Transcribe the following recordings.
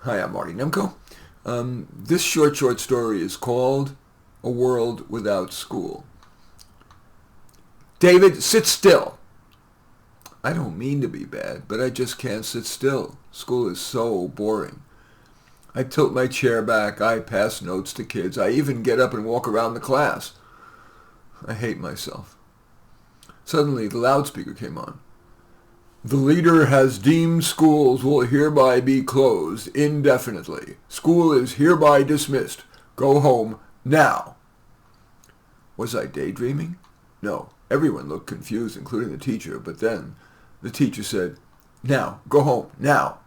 Hi, I'm Marty Nemko. This short story is called A World Without School. David, sit still. I don't mean to be bad, but I just can't sit still. School is so boring. I tilt my chair back, I pass notes to kids, I even get up and walk around the class. I hate myself. Suddenly, the loudspeaker came on. The leader has deemed schools will hereby be closed indefinitely. School is hereby dismissed. Go home now. Was I daydreaming? No. Everyone looked confused, including the teacher, but then the teacher said, "Now, go home, now."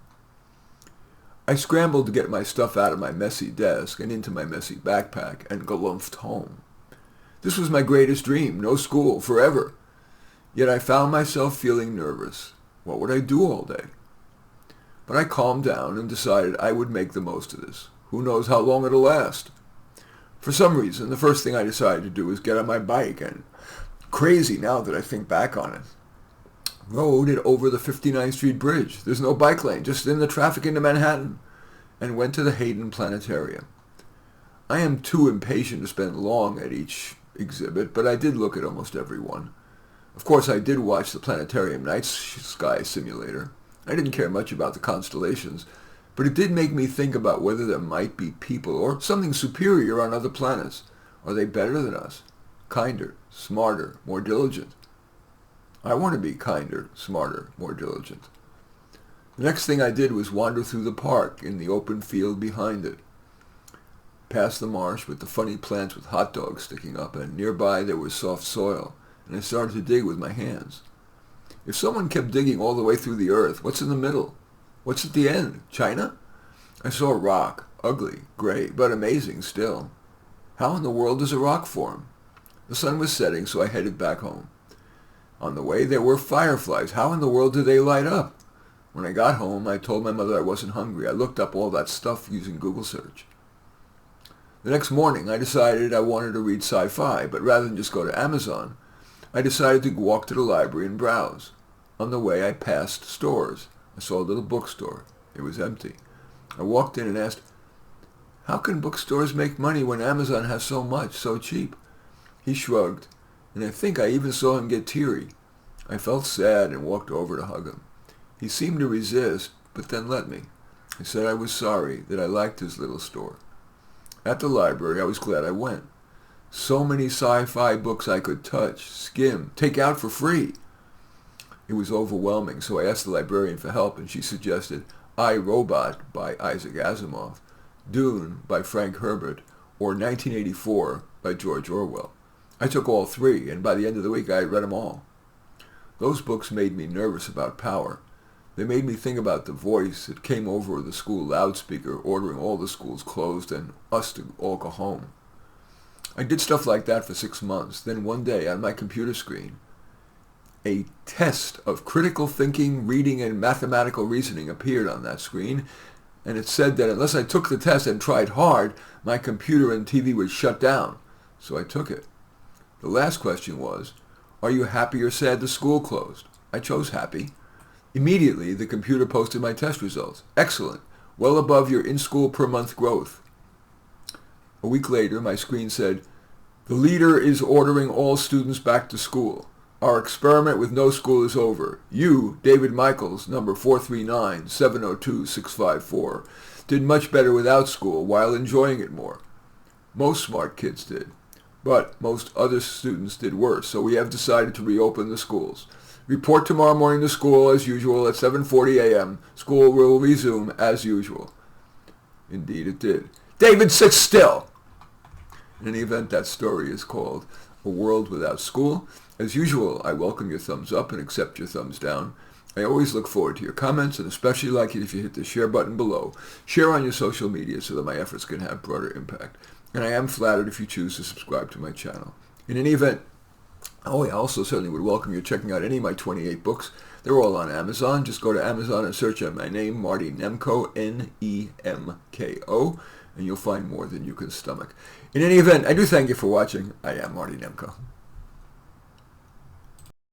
I scrambled to get my stuff out of my messy desk and into my messy backpack and galumphed home. This was my greatest dream, no school, forever. Yet I found myself feeling nervous. What would I do all day? But I calmed down and decided I would make the most of this. Who knows how long it'll last? For some reason, the first thing I decided to do was get on my bike, and crazy now that I think back on it. Rode it over the 59th Street Bridge. There's no bike lane, just in the traffic into Manhattan, and went to the Hayden Planetarium. I am too impatient to spend long at each exhibit, but I did look at almost every one. Of course, I did watch the Planetarium Night Sky Simulator. I didn't care much about the constellations, but it did make me think about whether there might be people or something superior on other planets. Are they better than us? Kinder, smarter, more diligent? I want to be kinder, smarter, more diligent. The next thing I did was wander through the park in the open field behind it. Past the marsh with the funny plants with hot dogs sticking up, and nearby there was soft soil, and I started to dig with my hands. If someone kept digging all the way through the earth, what's in the middle? What's at the end? China? I saw a rock, ugly, gray, but amazing still. How in the world does a rock form? The sun was setting, so I headed back home. On the way, there were fireflies. How in the world did they light up? When I got home, I told my mother I wasn't hungry. I looked up all that stuff using Google search. The next morning, I decided I wanted to read sci-fi, but rather than just go to Amazon, I decided to walk to the library and browse. On the way, I passed stores. I saw a little bookstore. It was empty. I walked in and asked, "How can bookstores make money when Amazon has so much, so cheap?" He shrugged, and I think I even saw him get teary. I felt sad and walked over to hug him. He seemed to resist, but then let me. I said I was sorry, that I liked his little store. At the library, I was glad I went. So many sci-fi books I could touch, skim, take out for free. It was overwhelming, so I asked the librarian for help, and she suggested I, Robot by Isaac Asimov, Dune by Frank Herbert, or 1984 by George Orwell. I took all three, and by the end of the week I had read them all. Those books made me nervous about power. They made me think about the voice that came over the school loudspeaker ordering all the schools closed and us to all go home. I did stuff like that for 6 months. Then one day on my computer screen, a test of critical thinking, reading, and mathematical reasoning appeared on that screen, and it said that unless I took the test and tried hard, my computer and TV would shut down. So I took it. The last question was, are you happy or sad the school closed? I chose happy. Immediately, the computer posted my test results. Excellent. Well above your in-school per month growth. A week later, my screen said, the leader is ordering all students back to school. Our experiment with no school is over. You, David Michaels, number 439-702-654, did much better without school while enjoying it more. Most smart kids did, but most other students did worse, so we have decided to reopen the schools. Report tomorrow morning to school as usual at 7:40 a.m. School will resume as usual. Indeed it did. David, sit still! In any event, that story is called A World Without School. As usual, I welcome your thumbs up and accept your thumbs down. I always look forward to your comments, and especially like it if you hit the share button below. Share on your social media so that my efforts can have broader impact. And I am flattered if you choose to subscribe to my channel. In any event, I also certainly would welcome you checking out any of my 28 books. They're all on Amazon. Just go to Amazon and search on my name, Marty Nemko, Nemko, and you'll find more than you can stomach. In any event, I do thank you for watching. I am Marty Nemko.